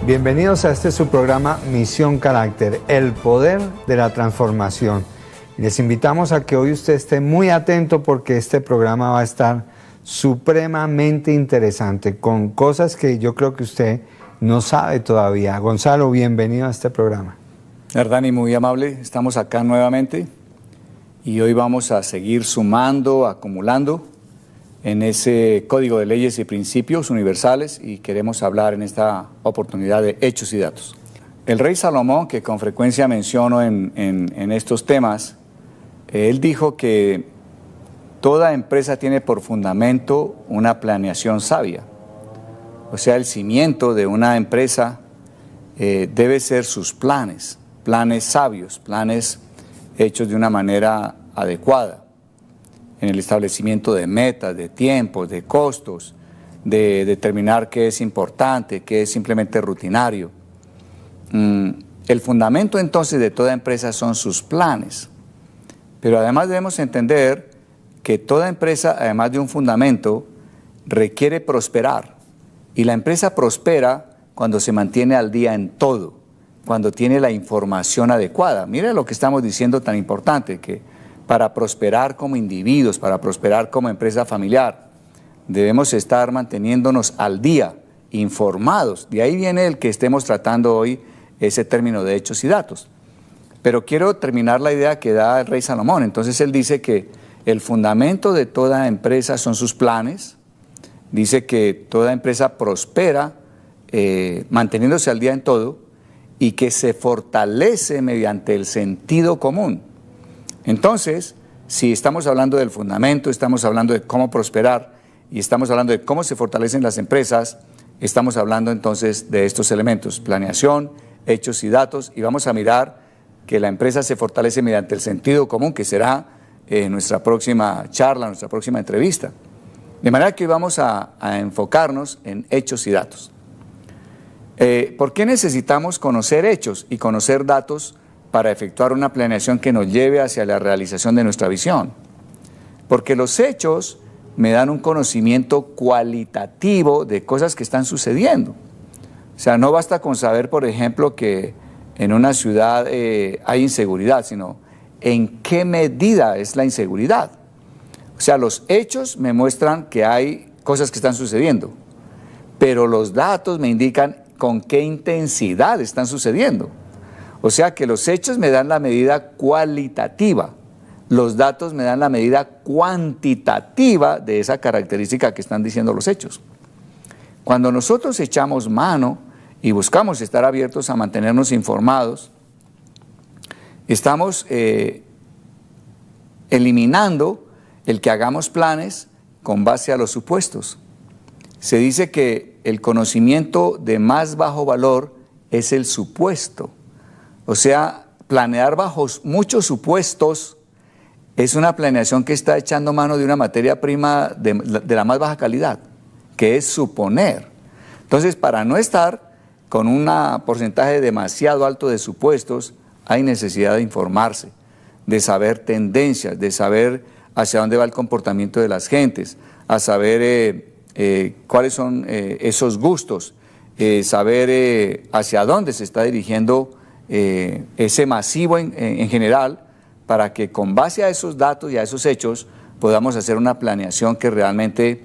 Bienvenidos a su programa Misión Carácter, el poder de la transformación. Les invitamos a que hoy usted esté muy atento porque este programa va a estar supremamente interesante, con cosas que yo creo que usted no sabe todavía. Gonzalo, bienvenido a este programa. Dani, muy amable, estamos acá nuevamente y hoy vamos a seguir sumando, acumulando en ese código de leyes y principios universales, y queremos hablar en esta oportunidad de hechos y datos. El rey Salomón, que con frecuencia menciono en estos temas, él dijo que toda empresa tiene por fundamento una planeación sabia. O sea, el cimiento de una empresa debe ser sus planes sabios, planes hechos de una manera adecuada, en el establecimiento de metas, de tiempos, de costos, de determinar qué es importante, qué es simplemente rutinario. El fundamento entonces de toda empresa son sus planes, pero además debemos entender que toda empresa, además de un fundamento, requiere prosperar, y la empresa prospera cuando se mantiene al día en todo, cuando tiene la información adecuada. Mire lo que estamos diciendo tan importante, que para prosperar como individuos, para prosperar como empresa familiar, debemos estar manteniéndonos al día, informados. De ahí viene el que estemos tratando hoy ese término de hechos y datos. Pero quiero terminar la idea que da el rey Salomón. Entonces él dice que el fundamento de toda empresa son sus planes. Dice que toda empresa prospera manteniéndose al día en todo, y que se fortalece mediante el sentido común. Entonces, si estamos hablando del fundamento, estamos hablando de cómo prosperar y estamos hablando de cómo se fortalecen las empresas, estamos hablando entonces de estos elementos: planeación, hechos y datos, y vamos a mirar que la empresa se fortalece mediante el sentido común, que será nuestra próxima charla, nuestra próxima entrevista. De manera que hoy vamos a enfocarnos en hechos y datos. ¿Por qué necesitamos conocer hechos y conocer datos para efectuar una planeación que nos lleve hacia la realización de nuestra visión? Porque los hechos me dan un conocimiento cualitativo de cosas que están sucediendo. O sea, no basta con saber, por ejemplo, que en una ciudad hay inseguridad, sino en qué medida es la inseguridad. O sea, los hechos me muestran que hay cosas que están sucediendo, pero los datos me indican con qué intensidad están sucediendo. O sea que los hechos me dan la medida cualitativa, los datos me dan la medida cuantitativa de esa característica que están diciendo los hechos. Cuando nosotros echamos mano y buscamos estar abiertos a mantenernos informados, estamos eliminando el que hagamos planes con base a los supuestos. Se dice que el conocimiento de más bajo valor es el supuesto. O sea, planear bajo muchos supuestos es una planeación que está echando mano de una materia prima de la más baja calidad, que es suponer. Entonces, para no estar con un porcentaje demasiado alto de supuestos, hay necesidad de informarse, de saber tendencias, de saber hacia dónde va el comportamiento de las gentes, a saber cuáles son esos gustos, saber hacia dónde se está dirigiendo ese masivo en general, para que con base a esos datos y a esos hechos podamos hacer una planeación que realmente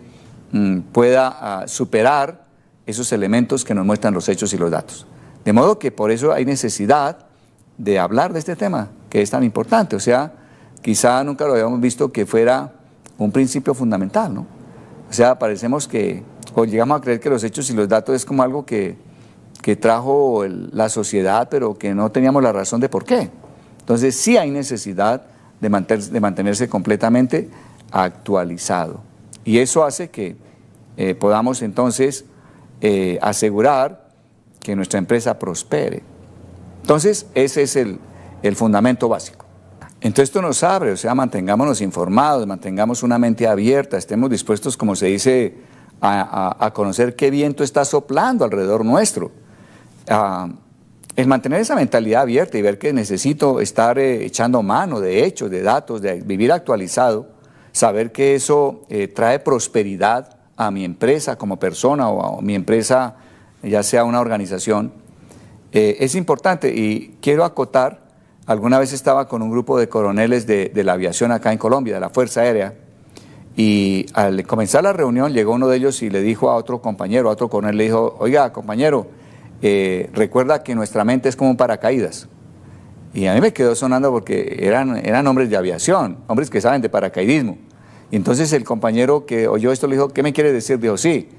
pueda superar esos elementos que nos muestran los hechos y los datos. De modo que por eso hay necesidad de hablar de este tema, que es tan importante. O sea, quizá nunca lo habíamos visto que fuera un principio fundamental, ¿no? O sea, parecemos que, o llegamos a creer que los hechos y los datos es como algo que trajo la sociedad, pero que no teníamos la razón de por qué. Entonces sí hay necesidad de mantenerse completamente actualizado. Y eso hace que podamos entonces asegurar que nuestra empresa prospere. Entonces ese es el fundamento básico. Entonces esto nos abre, o sea, mantengámonos informados, mantengamos una mente abierta, estemos dispuestos, como se dice, a conocer qué viento está soplando alrededor nuestro. El mantener esa mentalidad abierta y ver que necesito estar echando mano de hechos, de datos, de vivir actualizado, saber que eso trae prosperidad a mi empresa como persona o a mi empresa ya sea una organización, es importante. Y quiero acotar, alguna vez estaba con un grupo de coroneles de la aviación acá en Colombia, de la Fuerza Aérea, y al comenzar la reunión llegó uno de ellos y le dijo a otro compañero, a otro coronel, le dijo: oiga, compañero, recuerda que nuestra mente es como un paracaídas. Y a mí me quedó sonando porque eran hombres de aviación, hombres que saben de paracaidismo. Y entonces el compañero que oyó esto le dijo: ¿qué me quiere decir? Dijo: sí,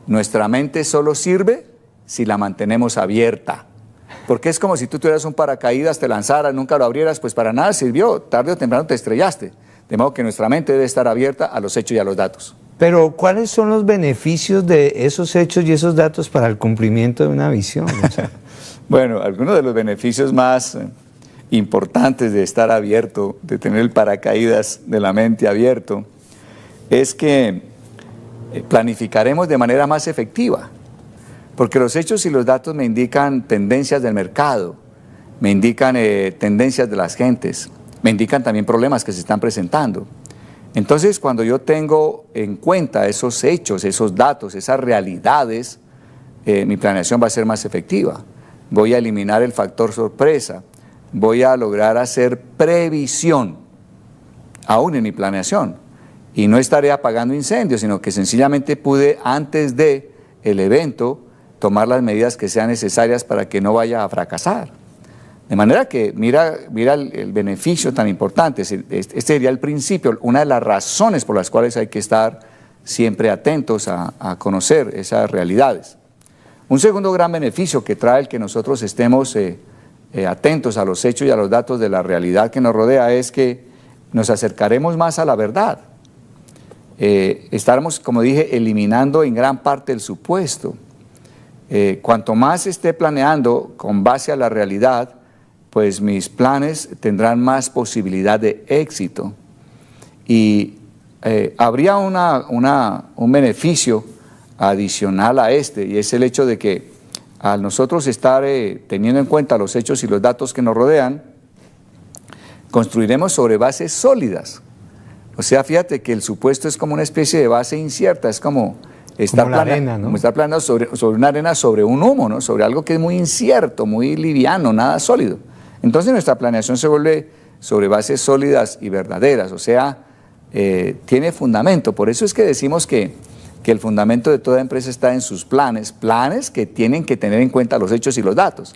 nuestra mente solo sirve si la mantenemos abierta. Porque es como si tú tuvieras un paracaídas, te lanzaras, nunca lo abrieras, pues para nada sirvió, tarde o temprano te estrellaste. De modo que nuestra mente debe estar abierta a los hechos y a los datos. Pero, ¿cuáles son los beneficios de esos hechos y esos datos para el cumplimiento de una visión? O sea, bueno, algunos de los beneficios más importantes de estar abierto, de tener el paracaídas de la mente abierto, es que planificaremos de manera más efectiva. Porque los hechos y los datos me indican tendencias del mercado, me indican tendencias de las gentes, me indican también problemas que se están presentando. Entonces, cuando yo tengo en cuenta esos hechos, esos datos, esas realidades, mi planeación va a ser más efectiva. Voy a eliminar el factor sorpresa, voy a lograr hacer previsión, aún en mi planeación. Y no estaré apagando incendios, sino que sencillamente pude, antes de el evento, tomar las medidas que sean necesarias para que no vaya a fracasar. De manera que mira el beneficio tan importante. Este sería el principio, una de las razones por las cuales hay que estar siempre atentos a conocer esas realidades. Un segundo gran beneficio que trae el que nosotros estemos atentos a los hechos y a los datos de la realidad que nos rodea es que nos acercaremos más a la verdad. Estaremos, como dije, eliminando en gran parte el supuesto. Cuanto más esté planeando con base a la realidad, pues mis planes tendrán más posibilidad de éxito. Y habría un beneficio adicional a este, y es el hecho de que al nosotros estar teniendo en cuenta los hechos y los datos que nos rodean, construiremos sobre bases sólidas. O sea, fíjate que el supuesto es como una especie de base incierta, es como estar planeando sobre una arena, sobre un humo, ¿no? Sobre algo que es muy incierto, muy liviano, nada sólido. Entonces nuestra planeación se vuelve sobre bases sólidas y verdaderas, o sea, tiene fundamento. Por eso es que decimos que el fundamento de toda empresa está en sus planes que tienen que tener en cuenta los hechos y los datos.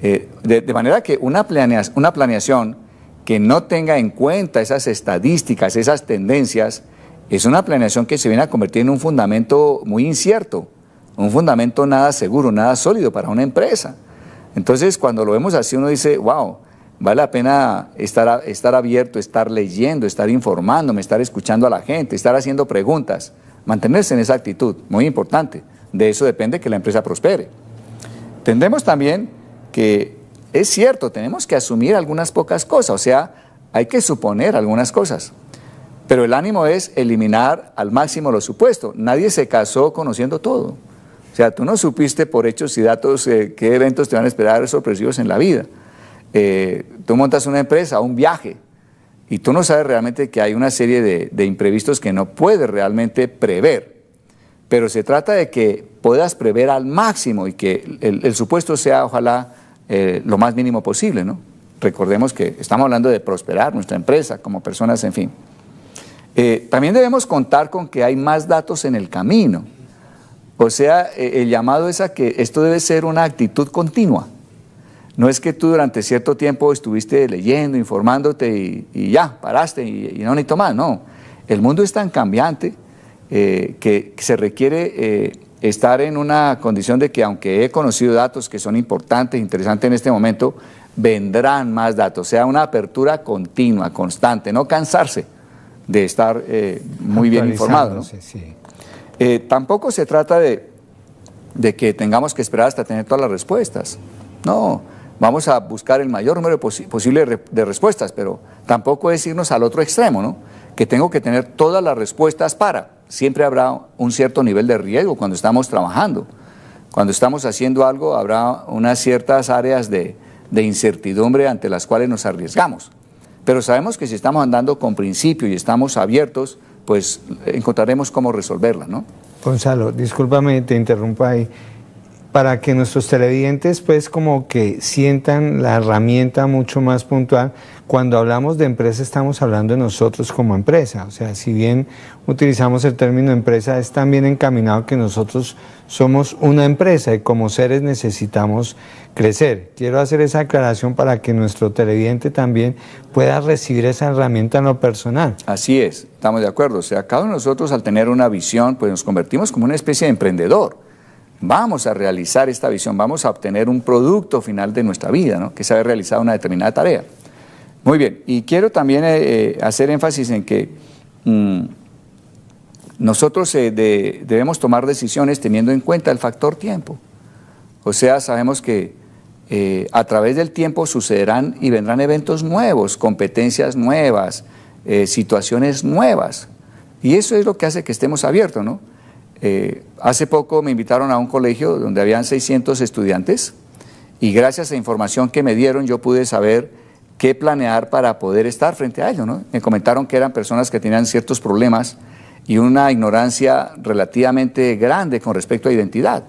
De manera que una planeación que no tenga en cuenta esas estadísticas, esas tendencias, es una planeación que se viene a convertir en un fundamento muy incierto, un fundamento nada seguro, nada sólido para una empresa. Entonces, cuando lo vemos así, uno dice: wow, vale la pena estar abierto, estar leyendo, estar informándome, estar escuchando a la gente, estar haciendo preguntas, mantenerse en esa actitud, muy importante. De eso depende que la empresa prospere. Entendemos también que es cierto, tenemos que asumir algunas pocas cosas, o sea, hay que suponer algunas cosas. Pero el ánimo es eliminar al máximo lo supuesto. Nadie se casó conociendo todo. O sea, tú no supiste por hechos y datos qué eventos te van a esperar sorpresivos en la vida. Tú montas una empresa, un viaje, y tú no sabes realmente que hay una serie de imprevistos que no puedes realmente prever. Pero se trata de que puedas prever al máximo y que el supuesto sea, ojalá, lo más mínimo posible, ¿no? Recordemos que estamos hablando de prosperar nuestra empresa como personas, en fin. También debemos contar con que hay más datos en el camino. O sea, el llamado es a que esto debe ser una actitud continua. No es que tú durante cierto tiempo estuviste leyendo, informándote y ya, paraste y no necesito más, no. El mundo es tan cambiante que se requiere estar en una condición de que, aunque he conocido datos que son importantes, interesantes en este momento, vendrán más datos. O sea, una apertura continua, constante, no cansarse de estar muy bien informado, ¿no? Sí. Tampoco se trata de que tengamos que esperar hasta tener todas las respuestas. No, vamos a buscar el mayor número posible de respuestas, pero tampoco es irnos al otro extremo, ¿no? Que tengo que tener todas las respuestas para. Siempre habrá un cierto nivel de riesgo cuando estamos trabajando. Cuando estamos haciendo algo, habrá unas ciertas áreas de incertidumbre ante las cuales nos arriesgamos. Pero sabemos que si estamos andando con principio y estamos abiertos, pues encontraremos cómo resolverla, ¿no? Gonzalo, discúlpame, te interrumpo ahí. para que nuestros televidentes pues como que sientan la herramienta mucho más puntual. Cuando hablamos de empresa estamos hablando de nosotros como empresa, o sea, si bien utilizamos el término empresa, es también encaminado que nosotros somos una empresa y como seres necesitamos crecer. Quiero hacer esa aclaración para que nuestro televidente también pueda recibir esa herramienta en lo personal. Así es, estamos de acuerdo, o sea, cada uno de nosotros al tener una visión pues nos convertimos como una especie de emprendedor. Vamos a realizar esta visión, vamos a obtener un producto final de nuestra vida, ¿no? Que es haber realizado una determinada tarea. Muy bien, y quiero también hacer énfasis en que nosotros debemos tomar decisiones teniendo en cuenta el factor tiempo. O sea, sabemos que a través del tiempo sucederán y vendrán eventos nuevos, competencias nuevas, situaciones nuevas. Y eso es lo que hace que estemos abiertos, ¿no? Hace poco me invitaron a un colegio donde habían 600 estudiantes y gracias a información que me dieron yo pude saber qué planear para poder estar frente a ellos, ¿no? Me comentaron que eran personas que tenían ciertos problemas y una ignorancia relativamente grande con respecto a identidad.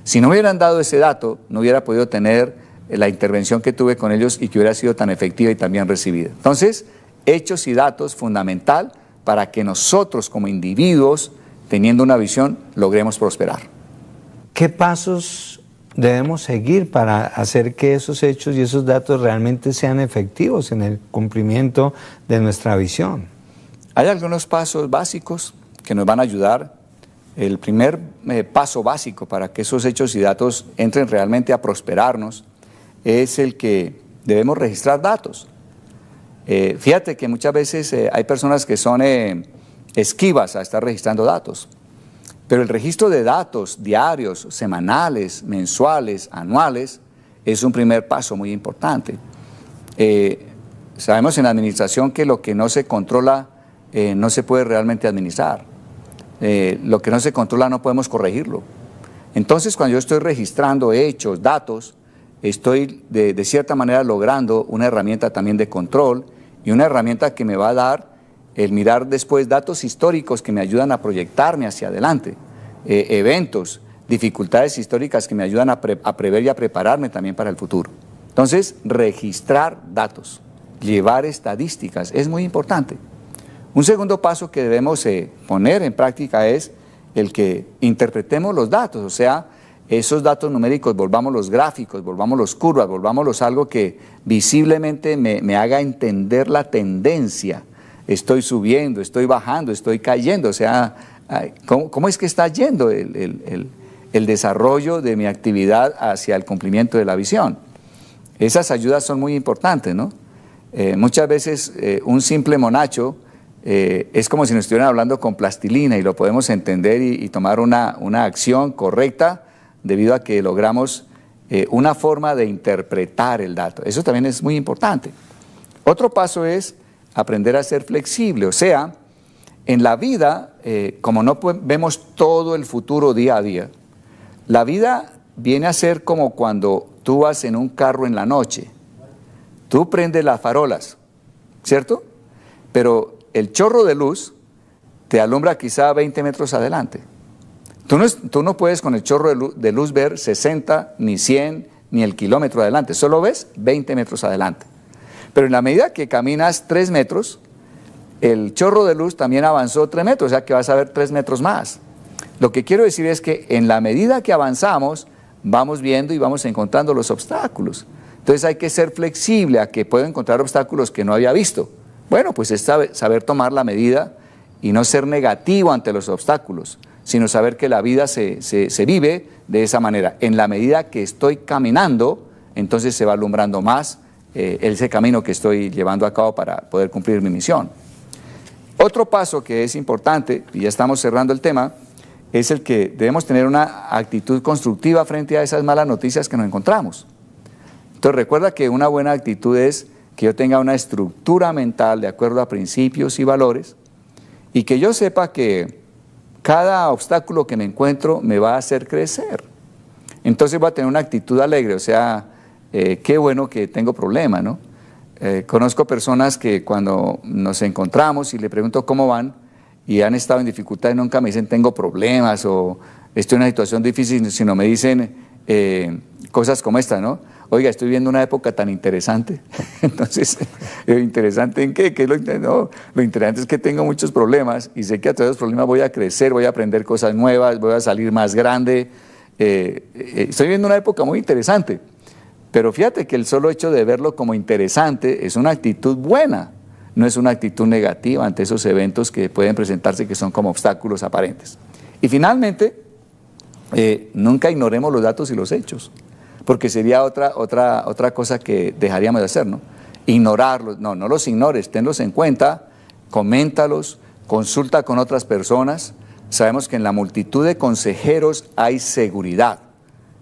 Si no hubieran dado ese dato, no hubiera podido tener la intervención que tuve con ellos y que hubiera sido tan efectiva y tan bien recibida. Entonces, hechos y datos fundamental para que nosotros como individuos, teniendo una visión, logremos prosperar. ¿Qué pasos debemos seguir para hacer que esos hechos y esos datos realmente sean efectivos en el cumplimiento de nuestra visión? Hay algunos pasos básicos que nos van a ayudar. El primer paso básico para que esos hechos y datos entren realmente a prosperarnos es el que debemos registrar datos. Fíjate que muchas veces hay personas que son esquivas a estar registrando datos. Pero el registro de datos diarios, semanales, mensuales, anuales, es un primer paso muy importante. Sabemos en la administración que lo que no se controla no se puede realmente administrar. Lo que no se controla no podemos corregirlo. Entonces, cuando yo estoy registrando hechos, datos, estoy de cierta manera logrando una herramienta también de control y una herramienta que me va a dar el mirar después datos históricos que me ayudan a proyectarme hacia adelante, eventos, dificultades históricas que me ayudan a prever y a prepararme también para el futuro. Entonces, registrar datos, llevar estadísticas, es muy importante. Un segundo paso que debemos poner en práctica es el que interpretemos los datos, o sea, esos datos numéricos, volvámoslos gráficos, volvámoslos curvas, volvámoslos algo que visiblemente me haga entender la tendencia. Estoy subiendo, estoy bajando, estoy cayendo, o sea, ¿cómo es que está yendo el desarrollo de mi actividad hacia el cumplimiento de la visión? Esas ayudas son muy importantes, ¿no? Muchas veces un simple monacho es como si nos estuvieran hablando con plastilina y lo podemos entender y tomar una acción correcta debido a que logramos una forma de interpretar el dato. Eso también es muy importante. Otro paso es aprender a ser flexible, o sea, en la vida, como no vemos todo el futuro día a día, la vida viene a ser como cuando tú vas en un carro en la noche, tú prendes las farolas, ¿cierto? Pero el chorro de luz te alumbra quizá 20 metros adelante. Tú no puedes con el chorro de luz ver 60, ni 100, ni el kilómetro adelante, solo ves 20 metros adelante. Pero en la medida que caminas 3 metros, el chorro de luz también avanzó 3 metros, o sea que vas a ver 3 metros más. Lo que quiero decir es que en la medida que avanzamos, vamos viendo y vamos encontrando los obstáculos. Entonces hay que ser flexible a que puedo encontrar obstáculos que no había visto. Bueno, pues es saber tomar la medida y no ser negativo ante los obstáculos, sino saber que la vida se vive de esa manera. En la medida que estoy caminando, entonces se va alumbrando más ese camino que estoy llevando a cabo para poder cumplir mi misión. Otro paso que es importante, y ya estamos cerrando el tema, es el que debemos tener una actitud constructiva frente a esas malas noticias que nos encontramos. Entonces recuerda que una buena actitud es que yo tenga una estructura mental de acuerdo a principios y valores y que yo sepa que cada obstáculo que me encuentro me va a hacer crecer. Entonces voy a tener una actitud alegre, o sea, qué bueno que tengo problemas, ¿no? Conozco personas que cuando nos encontramos y le pregunto cómo van y han estado en dificultades, nunca me dicen tengo problemas o estoy en una situación difícil, sino me dicen cosas como esta, ¿no? Oiga, estoy viendo una época tan interesante. Entonces, ¿interesante en qué? ¿Qué es lo interesante? No, lo interesante es que tengo muchos problemas y sé que a través de los problemas voy a crecer, voy a aprender cosas nuevas, voy a salir más grande. Estoy viendo una época muy interesante, pero fíjate que el solo hecho de verlo como interesante es una actitud buena, no es una actitud negativa ante esos eventos que pueden presentarse que son como obstáculos aparentes. Y finalmente, nunca ignoremos los datos y los hechos, porque sería otra cosa que dejaríamos de hacer, ¿no? Ignorarlos, no los ignores, tenlos en cuenta, coméntalos, consulta con otras personas. Sabemos que en la multitud de consejeros hay seguridad.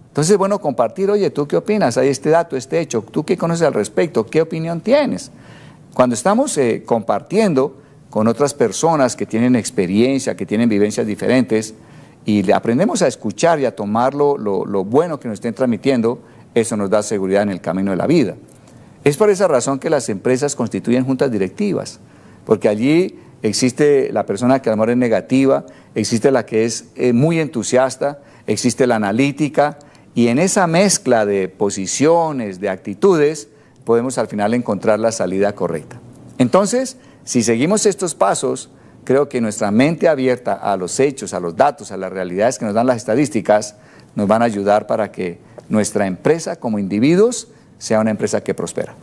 Entonces es bueno compartir, oye, ¿tú qué opinas? Hay este dato, este hecho, ¿tú qué conoces al respecto? ¿Qué opinión tienes? Cuando estamos compartiendo con otras personas que tienen experiencia, que tienen vivencias diferentes, y le aprendemos a escuchar y a tomar lo bueno que nos estén transmitiendo, eso nos da seguridad en el camino de la vida. Es por esa razón que las empresas constituyen juntas directivas, porque allí existe la persona que a lo mejor es negativa, existe la que es muy entusiasta, existe la analítica, y en esa mezcla de posiciones, de actitudes, podemos al final encontrar la salida correcta. Entonces, si seguimos estos pasos, creo que nuestra mente abierta a los hechos, a los datos, a las realidades que nos dan las estadísticas, nos van a ayudar para que nuestra empresa como individuos sea una empresa que prospera.